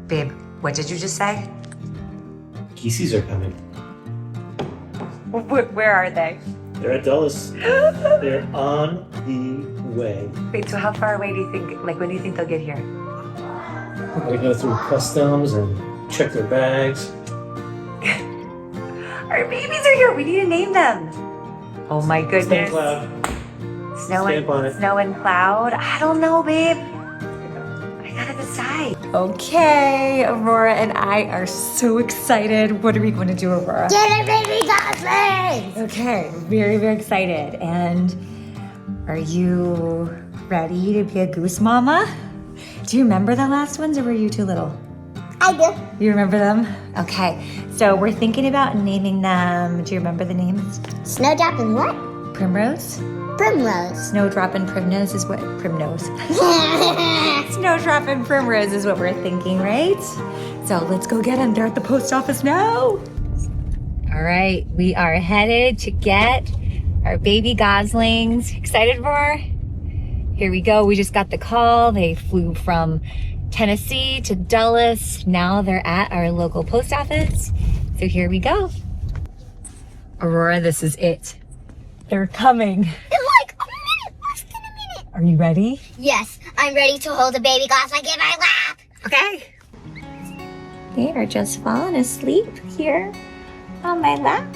Babe, what did you just say? Geese's are coming. Where are they? They're at Dulles. They're on the way. Wait, so how far away do you think, like when do you think they'll get here? We're gonna go through customs and check their bags. Our babies are here. We need to name them. Oh my goodness. Stamp cloud. Stamp on it. Snow and cloud. I don't know, babe. I gotta decide. Okay, Aurora and I are so excited. What are we going to do, Aurora? Get a baby Goslings! Okay, very, very excited. And are you ready to be a goose mama? Do you remember the last ones or were you too little? I do. You remember them? Okay, so we're thinking about naming them. Do you remember the names? Snowdrop and what? Primrose? Primrose. Snowdrop and Primrose is what? Primrose. Snowdrop and Primrose is what we're thinking, right? So let's go get them. They're at the post office now. All right, we are headed to get our baby Goslings. Excited for? Here we go. We just got the call. They flew from Tennessee to Dulles. Now they're at our local post office. So here we go. Aurora, this is it. They're coming. In like a minute, less than a minute. Are you ready? Yes, I'm ready to hold a baby Gosling in my lap. Okay. They are just falling asleep here on my lap.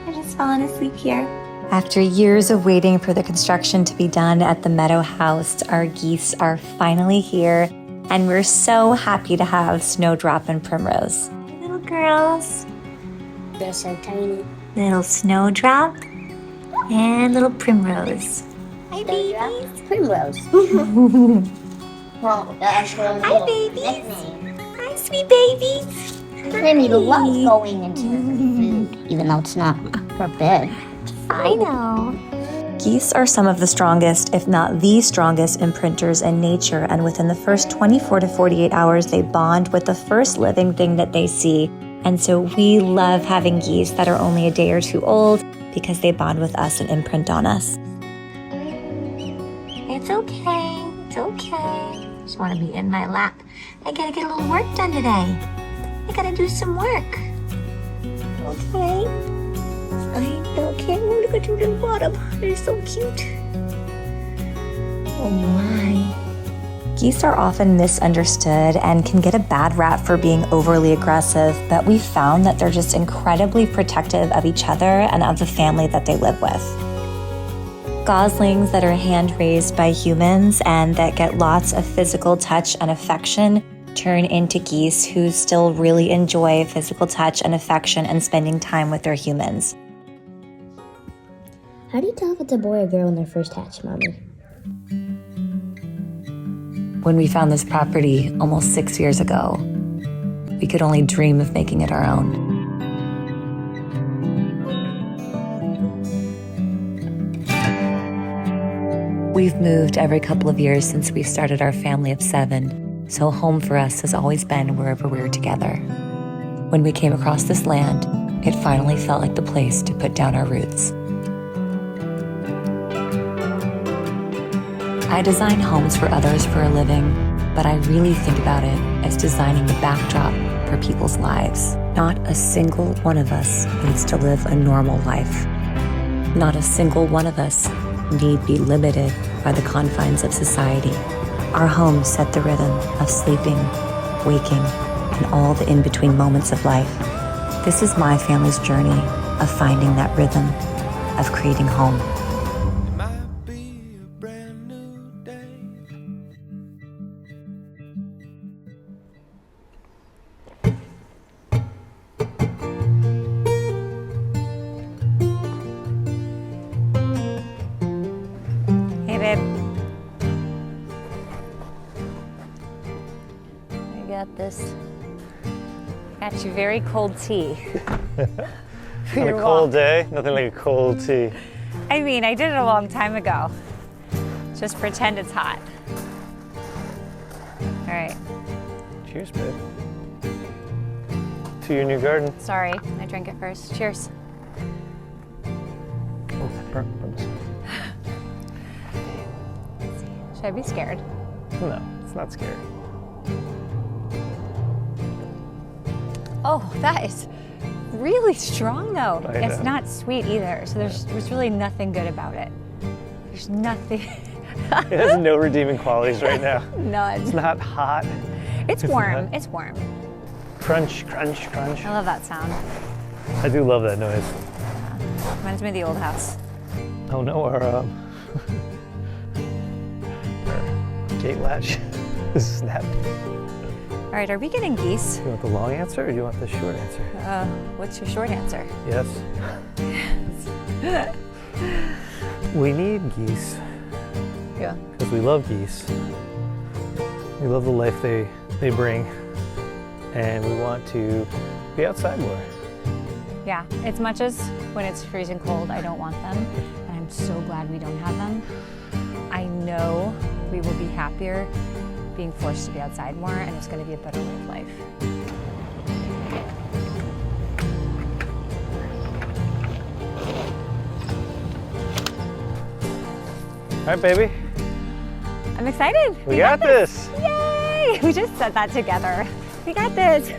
They're just falling asleep here. After years of waiting for the construction to be done at the Meadow House, our geese are finally here, and we're so happy to have Snowdrop and Primrose. Little girls. They're so tiny. Little Snowdrop and little Primrose. Hi, babies. Primrose. Well, that's Hi, babies. Hi, sweet babies. Timmy loves going into the food, even though it's not forbid. I know. Geese are some of the strongest, if not the strongest, imprinters in nature, and within the first 24 to 48 hours, they bond with the first living thing that they see. And so we love having geese that are only a day or two old because they bond with us and imprint on us. It's okay. It's okay. Just want to be in my lap. I gotta get a little work done today. I gotta do some work. Okay. Okay. Oh, look at you in the bottom. They're so cute. Oh my. Geese are often misunderstood and can get a bad rap for being overly aggressive, but we found that they're just incredibly protective of each other and of the family that they live with. Goslings that are hand-raised by humans and that get lots of physical touch and affection turn into geese who still really enjoy physical touch and affection and spending time with their humans. How do you tell if it's a boy or girl when they're first hatched, Mommy? When we found this property almost 6 years ago, we could only dream of making it our own. We've moved every couple of years since we started our family of 7, so home for us has always been wherever we're together. When we came across this land, it finally felt like the place to put down our roots. I design homes for others for a living, but I really think about it as designing the backdrop for people's lives. Not a single one of us needs to live a normal life. Not a single one of us need be limited by the confines of society. Our homes set the rhythm of sleeping, waking, and all the in-between moments of life. This is my family's journey of finding that rhythm, of creating home. Hey, babe. I got this. Got you very cold tea. On a cold day, nothing like a cold tea. I mean, I did it a long time ago. Just pretend it's hot. All right. Cheers, babe. To your new garden. Sorry, I drank it first. Cheers. Oh, burnt. Should I be scared? No, it's not scary. Oh, that is really strong though. I It's know. not sweet either, so there's really nothing good about it. There's nothing. It has no redeeming qualities right now. None. It's not hot. It's warm. It's warm. Crunch, crunch, crunch. I love that sound. I do love that noise. Reminds me of the old house. Oh no, our gate latch is snapped. All right, are we getting geese? You want the long answer or do you want the short answer? What's your short answer? Yes. We need geese Yeah. because we love geese. We love the life they bring, and we want to be outside more. Yeah, as much as when it's freezing cold, I don't want them, and I'm so glad we don't have them. I know we will be happier being forced to be outside more, and it's going to be a better way of life. All right, baby. I'm excited. We got this. Yay! We just said that together. We got this.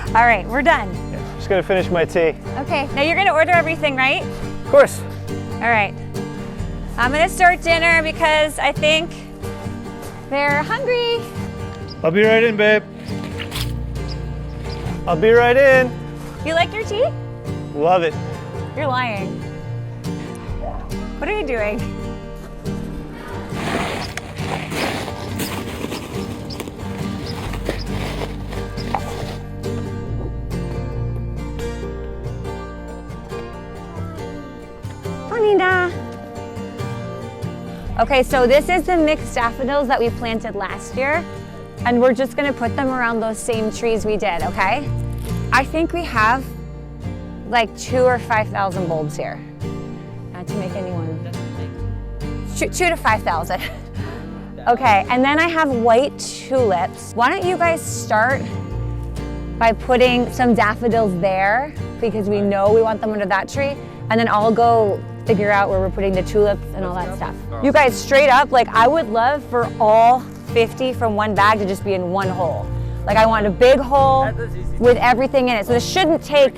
All right, we're done. Just gonna finish my tea. Okay, now you're going to order everything, right? Of course. All right. I'm going to start dinner because I think they're hungry. I'll be right in, babe. I'll be right in. You like your tea? Love it. You're lying. What are you doing? Bonita. Okay, so this is the mixed daffodils that we planted last year, and we're just gonna put them around those same trees we did, okay? I think we have like 2,000 or 5,000 bulbs here. Not to make anyone, 2,000 to 5,000. Okay, and then I have white tulips. Why don't you guys start by putting some daffodils there, because we know we want them under that tree, and then I'll go figure out where we're putting the tulips and all that stuff. You guys, straight up, like I would love for all 50 from one bag to just be in one hole. Like I want a big hole with everything in it. So this shouldn't take,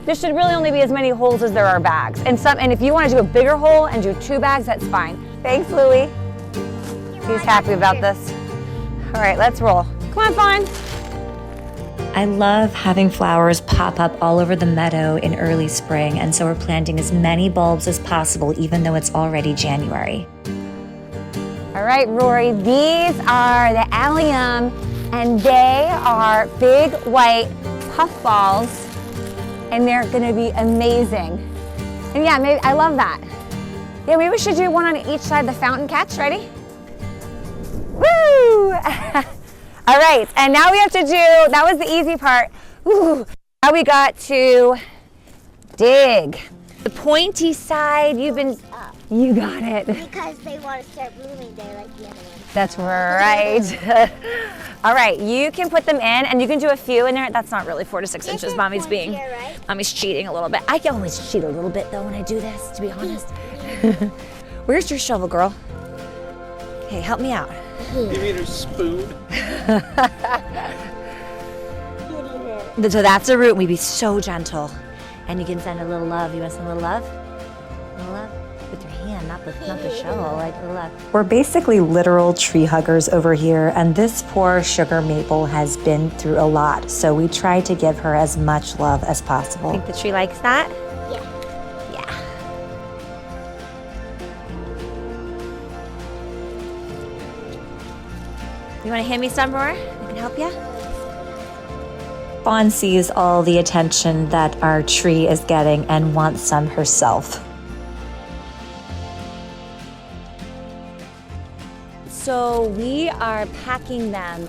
there should really only be as many holes as there are bags. And if you want to do a bigger hole and do 2 bags, that's fine. Thanks, Louie. He's happy about this. All right, let's roll. Come on, Fawn. I love having flowers pop up all over the meadow in early spring, and so we're planting as many bulbs as possible, even though it's already January. All right, Rory, these are the allium, and they are big white puffballs, and they're gonna be amazing. And yeah, maybe I love that. Yeah, maybe we should do one on each side of the fountain catch. Ready? Woo! All right, and now we have to do, that was the easy part. Ooh, now we got to dig. The pointy side, you got it. Because they want to start blooming there like the other ones. That's right. All right, you can put them in, and you can do a few in there. That's not really 4 to 6 inches. Mommy's being, here, right? Mommy's cheating a little bit. I can always cheat a little bit though when I do this, to be honest. Where's your shovel, girl? Okay, help me out. You mean a spoon? So that's the root. We'd be so gentle. And you can send a little love. You want some little love? A little love? With your hand, not the shovel, like a little love. We're basically literal tree huggers over here, and this poor sugar maple has been through a lot, so we try to give her as much love as possible. Think the tree likes that? Yeah. Yeah. You want to hand me some more? I can help you? Fawn sees all the attention that our tree is getting and wants some herself. So we are packing them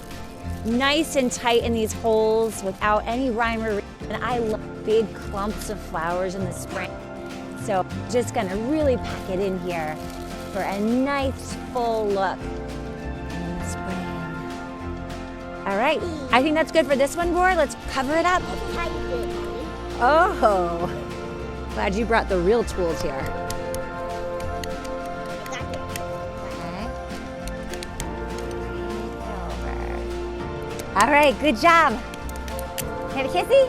nice and tight in these holes without any rhyme or reason. And I love big clumps of flowers in the spring. So just gonna really pack it in here for a nice full look in the spring. All right, I think that's good for this one, Roar. Let's cover it up. Oh, glad you brought the real tools here. All right, good job. Get a kissy?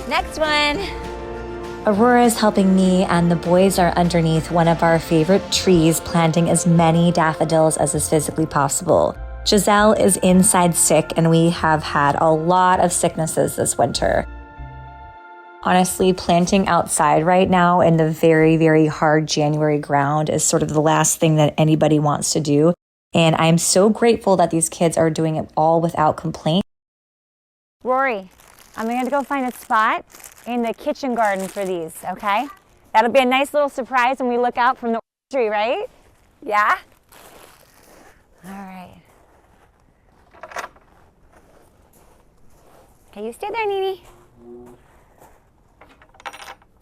Next one. Aurora is helping me, and the boys are underneath one of our favorite trees, planting as many daffodils as is physically possible. Giselle is inside sick, and we have had a lot of sicknesses this winter. Honestly, planting outside right now in the very, very hard January ground is sort of the last thing that anybody wants to do. And I'm so grateful that these kids are doing it all without complaint. Rory, I'm going to go find a spot in the kitchen garden for these, okay? That'll be a nice little surprise when we look out from the tree, right? Yeah? All right. Okay, you stay there, Nini.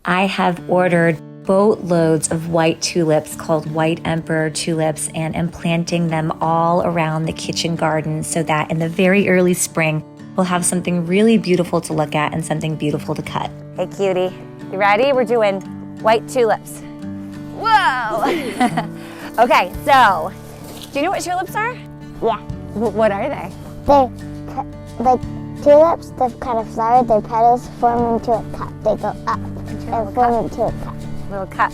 I have ordered boatloads of white tulips called White Emperor tulips and am planting them all around the kitchen garden so that in the very early spring, we'll have something really beautiful to look at and something beautiful to cut. Hey, cutie. You ready? We're doing white tulips. Whoa! Okay, so, do you know what tulips are? Yeah. What are they? They're like tulips, the kind of flower, their petals form into a cup. They go up and form into a cup. Little cup.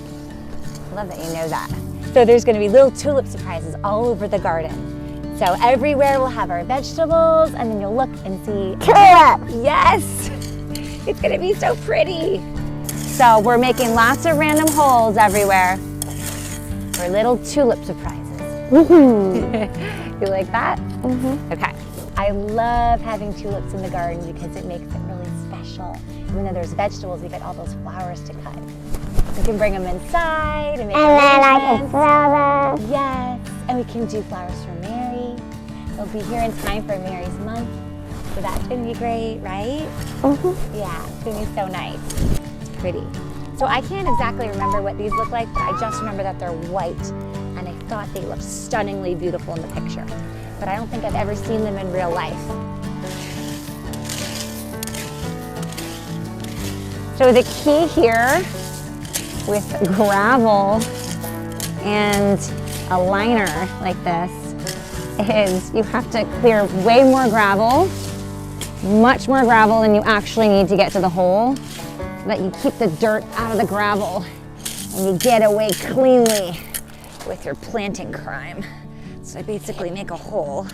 I love that you know that. So there's going to be little tulip surprises all over the garden. So everywhere we'll have our vegetables, and then you'll look and see Tulips! Yes! It's going to be so pretty. So we're making lots of random holes everywhere for little tulip surprises. You like that? Mm-hmm. Okay. I love having tulips in the garden because it makes it really special. Even though there's vegetables, we get all those flowers to cut. We can bring them inside and make And then I can throw them. Yes, and we can do flowers for Mary. They'll be here in time for Mary's month. So that's gonna be great, right? Mm-hmm. Yeah, it's gonna be so nice. It's pretty. So I can't exactly remember what these look like, but I just remember that they're white, and I thought they looked stunningly beautiful in the picture. But I don't think I've ever seen them in real life. So the key here with gravel and a liner like this is you have to clear way more gravel, much more gravel than you actually need to get to the hole, so that you keep the dirt out of the gravel and you get away cleanly with your planting crime. So I basically make a hole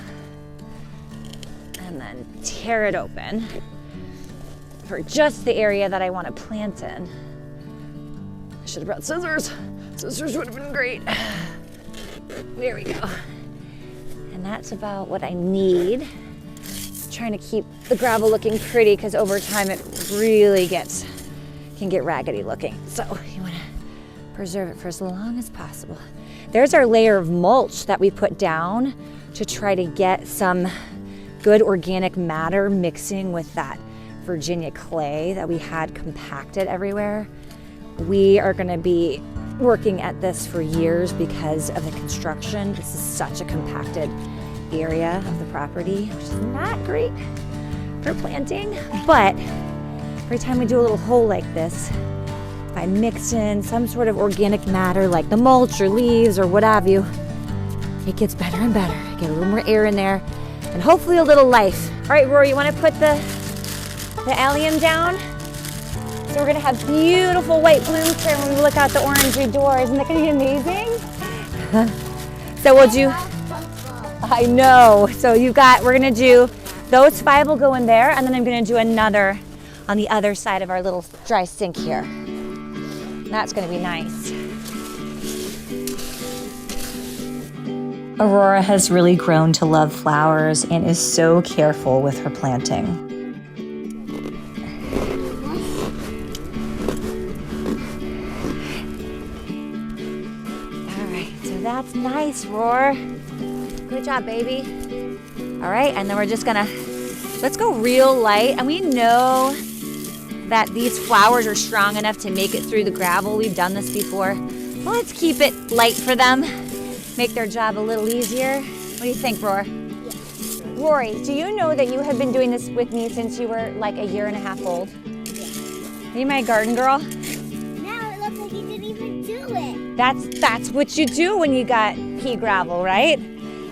and then tear it open for just the area that I want to plant in. I should have brought scissors. Scissors would have been great. There we go. And that's about what I need. Trying to keep the gravel looking pretty because over time it really can get raggedy looking. So you want to preserve it for as long as possible. There's our layer of mulch that we put down to try to get some good organic matter mixing with that Virginia clay that we had compacted everywhere. We are going to be working at this for years because of the construction. This is such a compacted area of the property, which is not great for planting. But every time we do a little hole like this, if I mix in some sort of organic matter like the mulch or leaves or what have you, it gets better and better. I get a little more air in there and hopefully a little life. All right, Rory, you want to put the allium down? So we're gonna have beautiful white blooms here when we look out the orangey door. Isn't that gonna be amazing? So we'll do, I know. So we're gonna do, those 5 will go in there, and then I'm gonna do another on the other side of our little dry sink here. And that's gonna be nice. Aurora has really grown to love flowers and is so careful with her planting. That's nice, Roar. Good job, baby. All right, and then we're just gonna, let's go real light. And we know that these flowers are strong enough to make it through the gravel. We've done this before. Well, let's keep it light for them. Make their job a little easier. What do you think, Roar? Yes. Rory, do you know that you have been doing this with me since you were like a 1.5 years old? Are you my garden girl? Now it looks like you didn't even do it. That's what you do when you got pea gravel, right?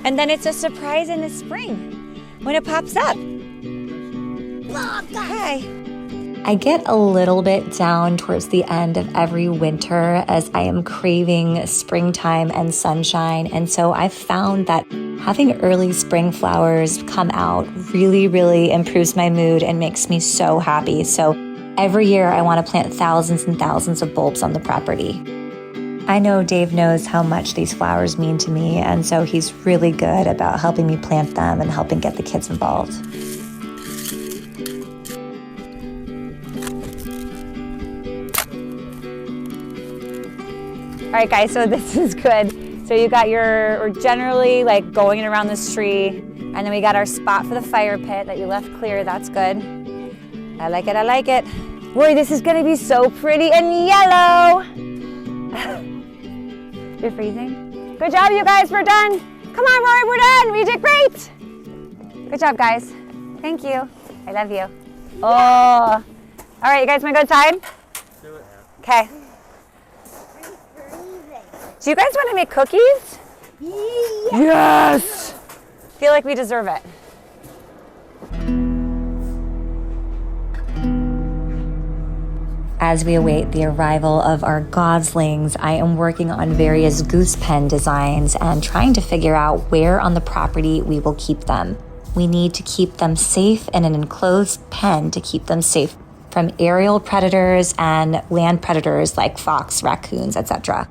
And then it's a surprise in the spring. when it pops up. Hi. I get a little bit down towards the end of every winter as I am craving springtime and sunshine. And so I've found that having early spring flowers come out really improves my mood and makes me so happy. So every year I want to plant thousands and thousands of bulbs on the property. I know Dave knows how much these flowers mean to me, and so he's really good about helping me plant them and helping get the kids involved. All right, guys, so this is good. So you got we're generally like going around this tree, and then we got our spot for the fire pit that you left clear. That's good. I like it, I like it. Rory, this is gonna be so pretty and yellow. You're freezing? Good job, you guys, we're done. Come on, Rory, we're done. We did great. Good job, guys. Thank you. I love you. Oh. All right, you guys wanna go inside? Do it. Okay. Do you guys want to make cookies? Yes! Feel like we deserve it. As we await the arrival of our Goslings, I am working on various goose pen designs and trying to figure out where on the property we will keep them. We need to keep them safe in an enclosed pen to keep them safe from aerial predators and land predators like fox, raccoons, etc.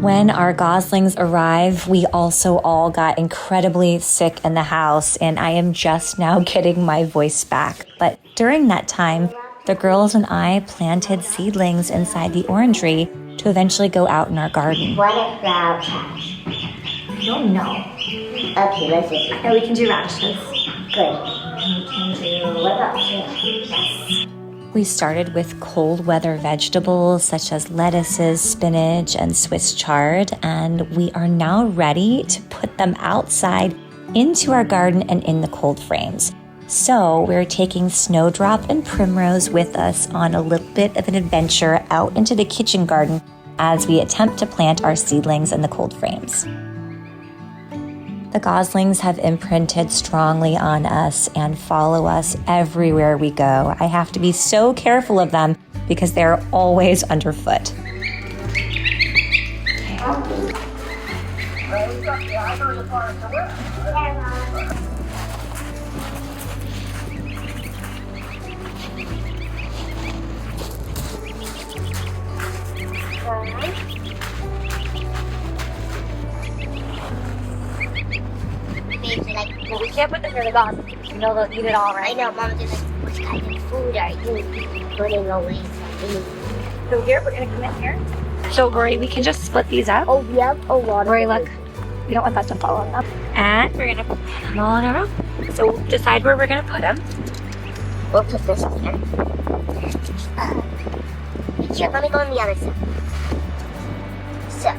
When our Goslings arrive, we also all got incredibly sick in the house, and I am just now getting my voice back. But during that time, the girls and I planted seedlings inside the orangery to eventually go out in our garden. What if flower patch? I don't know. Okay, let's just. I know we can do radishes. Good. And we can do... What about yes. We started with cold weather vegetables such as lettuces, spinach, and Swiss chard, and we are now ready to put them outside into our garden and in the cold frames. So we're taking Snowdrop and Primrose with us on a little bit of an adventure out into the kitchen garden as we attempt to plant our seedlings in the cold frames. The Goslings have imprinted strongly on us and follow us everywhere we go. I have to be so careful of them because they're always underfoot. Well, we can't put them near the Goslings. You know they'll eat it all, right? I know, Mom did like, what kind of food are you putting away? So here, we're going to come in here. So, Rory, we can just split these up. Oh, yep, a lot of Rory, look. We don't want that to fall on them. And we're going to put them all in a row. So we'll decide where we're going to put them. We'll put this on here. Here, let me go on the other side. So.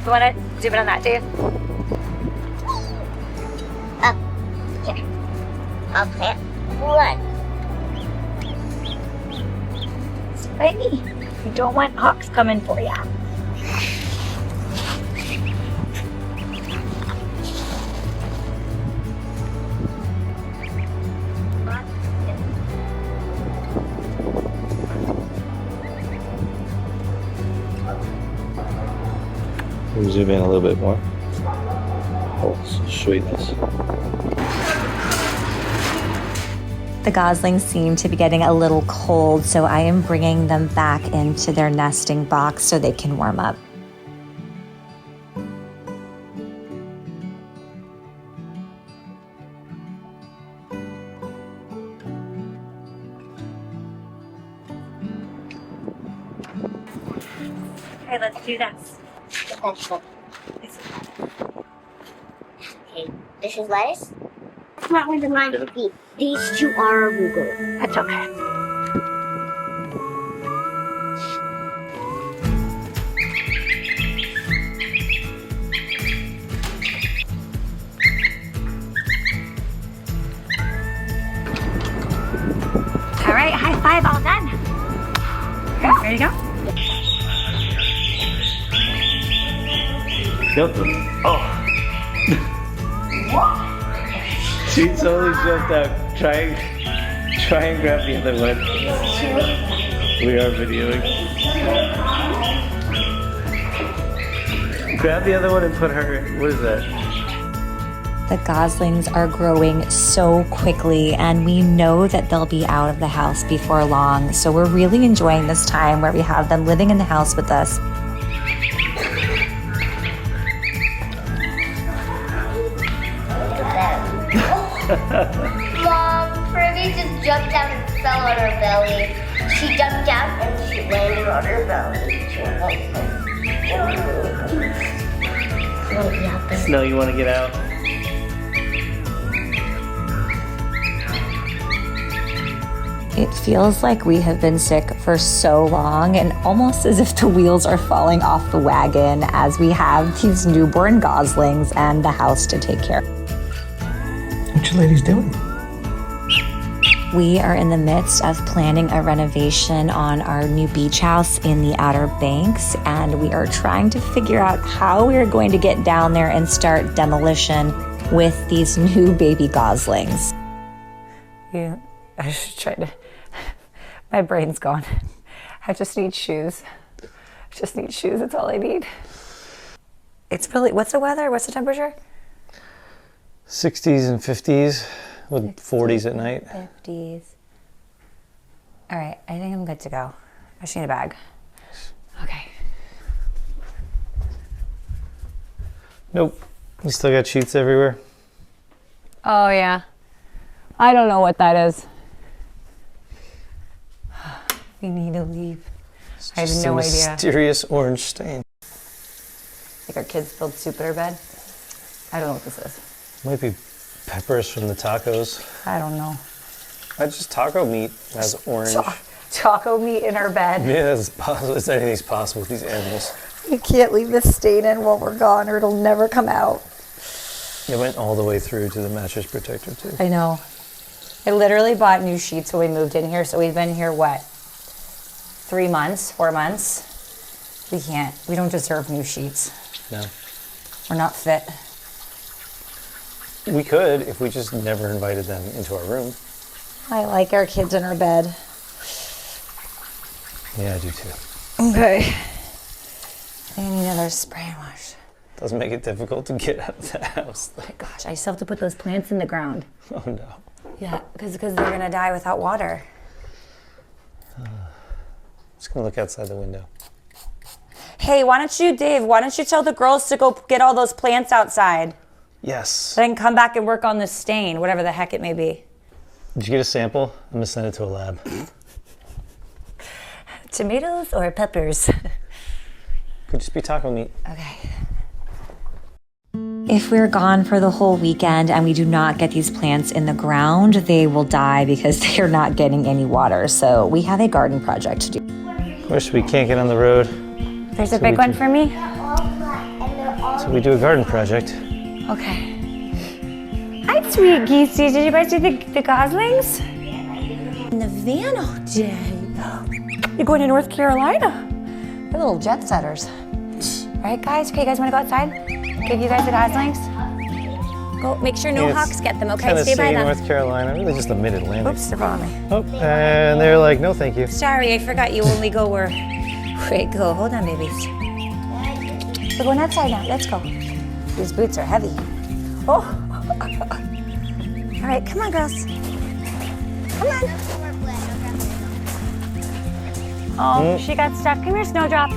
You want to zoom in on that, Dave? Here. I'll plant one. Baby, you don't want hawks coming for ya. We'll zoom in a little bit more. Oh, sweetness. The goslings seem to be getting a little cold, so I am bringing them back into their nesting box so they can warm up. Okay, let's do this. Okay, this is lettuce. That's not where the line would be. These two are arugula. That's okay. All right, high five, all done. Okay, ready to go? Yep. Oh. She totally jumped out. Try and grab the other one. We are videoing. Grab the other one and put her. What is that? The goslings are growing so quickly, and we know that they'll be out of the house before long. So we're really enjoying this time where we have them living in the house with us. Mom, Privy just jumped out and fell on her belly. She jumped out and she landed on her belly. Snow, you want to get out? It feels like we have been sick for so long, and almost as if the wheels are falling off the wagon as we have these newborn goslings and the house to take care of. What you ladies doing? We are in the midst of planning a renovation on our new beach house in the Outer Banks, and we are trying to figure out how we are going to get down there and start demolition with these new baby goslings. Yeah, I just tried to. My brain's gone. I just need shoes. That's all I need. It's really. What's the weather? What's the temperature? 60s and 50s with 40s at night. 50s. All right, I think I'm good to go. I just need a bag. Okay. Nope. You still got sheets everywhere? Oh yeah. I don't know what that is. We need to leave. I have no idea. Mysterious orange stain. Like our kids spilled soup in our bed. I don't know what this is. Might be peppers from the tacos. I don't know. Just taco meat has orange. Taco meat in our bed. Yeah, that's possible. Anything's possible with these animals. You can't leave this stain in while we're gone or it'll never come out. It went all the way through to the mattress protector too. I know. I literally bought new sheets when we moved in here, so we've been here, what, 3 months, 4 months? We don't deserve new sheets. No. We're not fit. We could if we just never invited them into our room. I like our kids in our bed. Yeah, I do too. Okay. I need another spray and wash. Doesn't make it difficult to get out of the house. Oh my gosh, I still have to put those plants in the ground. Oh no. Yeah, because they're gonna die without water. Just gonna look outside the window. Hey, why don't you tell the girls to go get all those plants outside? Yes. Then come back and work on the stain, whatever the heck it may be. Did you get a sample? I'm gonna send it to a lab. Tomatoes or peppers? Could just be taco meat. Okay. If we're gone for the whole weekend and we do not get these plants in the ground, they will die because they are not getting any water. So we have a garden project to do. Of course, we can't get on the road. There's a big one for me? So we do a garden project. Okay. Hi, sweet geese. Did you guys see the goslings? In the van all day. You're going to North Carolina. They're little jet setters. All right, guys. Okay, you guys want to go outside? Give you guys the Goslings. Go. Make sure no hawks get them. Okay, stay by Tennessee, them. North Carolina, really just the mid-Atlantic. Oops, they're following me. Oh, and they're like, no, thank you. Sorry, I forgot you only go where it go. Hold on, babies. We're going outside now. Let's go. These boots are heavy. Oh. All right, come on, girls. Come on. Oh, she got stuck. Come here, Snowdrop.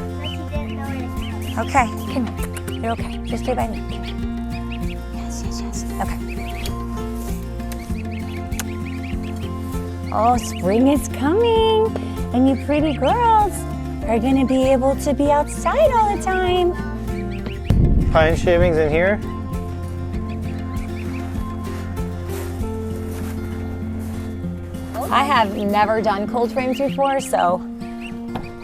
Okay, come here. You're okay. Just stay by me. Yes, yes, yes. Okay. Oh, spring is coming, and you pretty girls are gonna be able to be outside all the time. Pine shavings in here. I have never done cold frames before, so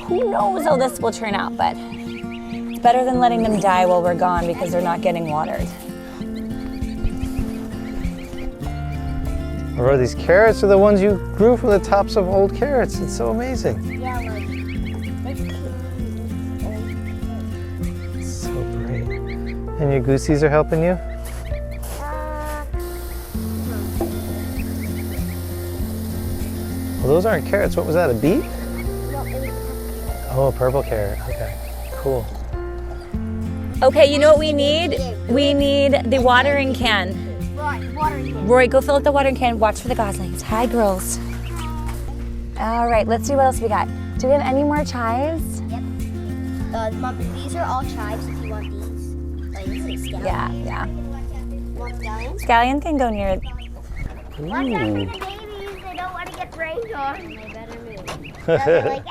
who knows how this will turn out, but it's better than letting them die while we're gone because they're not getting watered. Or these carrots are the ones you grew from the tops of old carrots. It's so amazing. Yeah, like, So great. And your goosies are helping you? Well, those aren't carrots. What was that, a beet? Oh, a purple carrot. Okay, cool. Okay, you know what we need? We need the watering can. watering can. Rory, go fill up the watering can. Watch for the Goslings. Hi, girls. All right, let's see what else we got. Do we have any more chives? Yep. Mom, these are all chives if you want these. Like, this is scallion. Yeah, yeah. Want scallions? Scallion can go near. Watch out for the babies. They don't want to get rained on. They better move. They're like,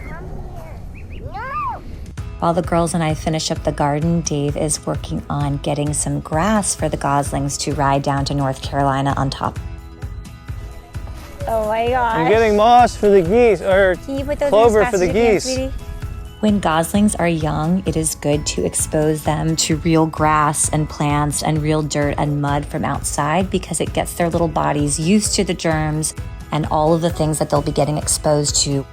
come here. No! While the girls and I finish up the garden, Dave is working on getting some grass for the Goslings to ride down to North Carolina on top. Oh my gosh. I'm getting moss for the geese, or Can you put those clover in as for fast the as you can, geese. sweetie? When goslings are young, it is good to expose them to real grass and plants and real dirt and mud from outside because it gets their little bodies used to the germs and all of the things that they'll be getting exposed to.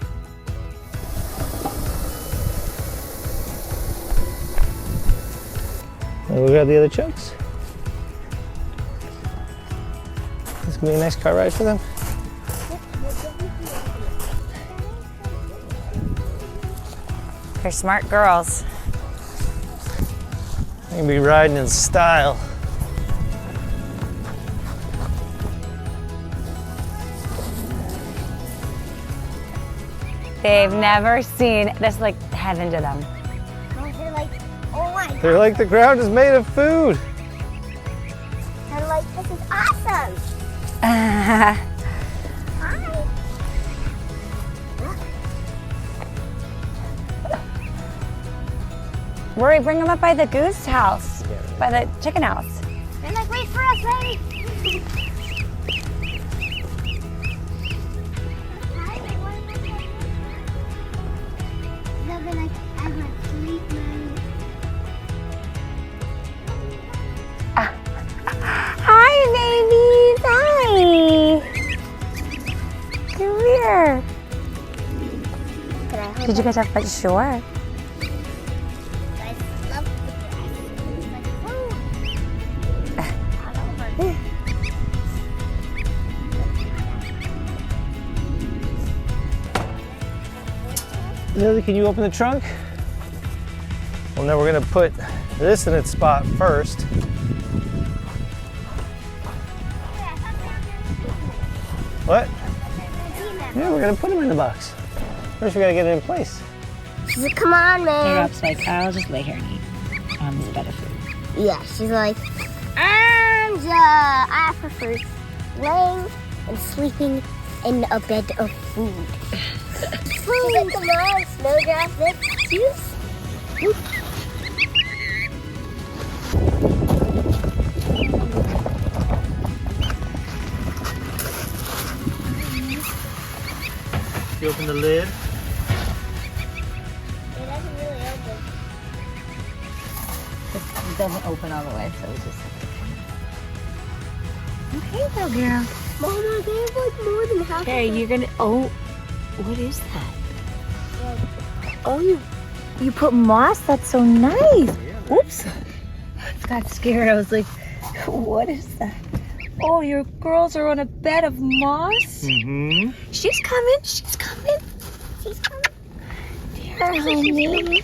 And we got the other chunks. This gonna be a nice car ride for them. They're smart girls. They're gonna be riding in style. They've never seen this, like heaven to them. They're like, oh my god. They're like, the ground is made of food. They're like, this is awesome. Hi. Rory, bring them up by the goose house, by the chicken house. They're like, wait for us, lady. Hi, babies. Hi. Come here. Did you guys have fun? Sure. Lily, can you open the trunk? Well, now we're gonna put this in its spot first. What? Yeah, we're gonna put them in the box. First, we gotta get it in place. She's like, come on, man. Snowdrop's like, I'll just lay here and eat on this bed of food. Yeah, she's like, I prefer laying and sleeping in a bed of food. She's like, come on, Snowdrop, let's juice. You open the lid. It doesn't really open. It doesn't open all the way, so we just. Okay, little girl. Mama, they have like more than half. Okay, you're gonna. Oh, What is that? Oh, you put moss? That's so nice. Oops. I got scared. I was like, what is that? Oh, your girls are on a bed of moss? Mm-hmm. She's coming. She's coming. She's coming. Dear honey.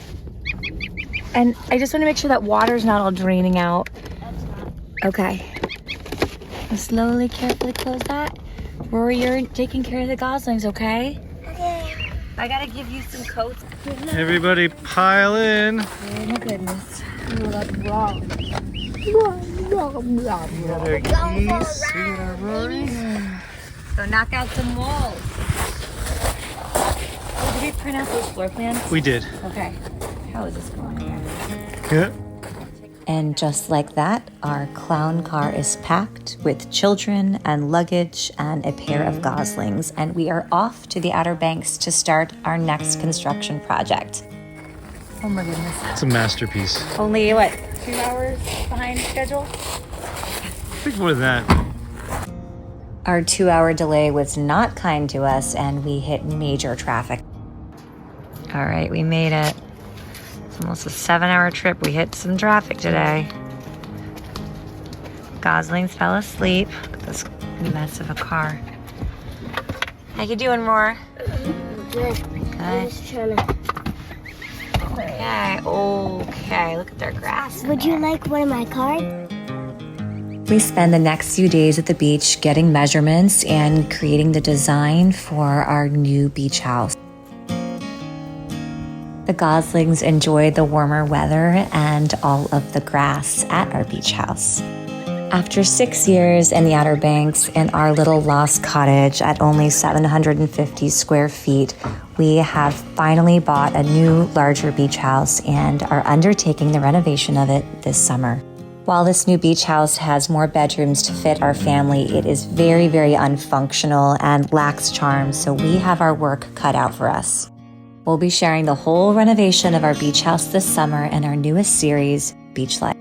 And I just want to make sure that water's not all draining out. Okay. Slowly, carefully close that. Rory, you're taking care of the goslings, okay? Okay. I gotta give you some coats. Everybody pile in. Oh my goodness. We got our geese. We got our Rory. So knock out some walls. Oh, did we print out those floor plans? We did. Okay. How is this going here? Yeah. And just like that, our clown car is packed with children and luggage and a pair of goslings, and we are off to the Outer Banks to start our next construction project. Oh my goodness. It's a masterpiece. Only, what, 2 hours behind schedule? I think more than that. Our 2-hour delay was not kind to us, and we hit major traffic. All right, we made it. It's almost a 7-hour trip. We hit some traffic today. Goslings fell asleep. Look at this mess of a car. How you doing, Roar? Good. I'm just trying to... Okay. Look at their grass. Would you like one of my cards? We spend the next few days at the beach getting measurements and creating the design for our new beach house. The goslings enjoyed the warmer weather and all of the grass at our beach house. After 6 years in the Outer Banks in our little lost cottage at only 750 square feet, we have finally bought a new, larger beach house and are undertaking the renovation of it this summer. While this new beach house has more bedrooms to fit our family, it is very, very unfunctional and lacks charm, so we have our work cut out for us. We'll be sharing the whole renovation of our beach house this summer in our newest series, Beach Life.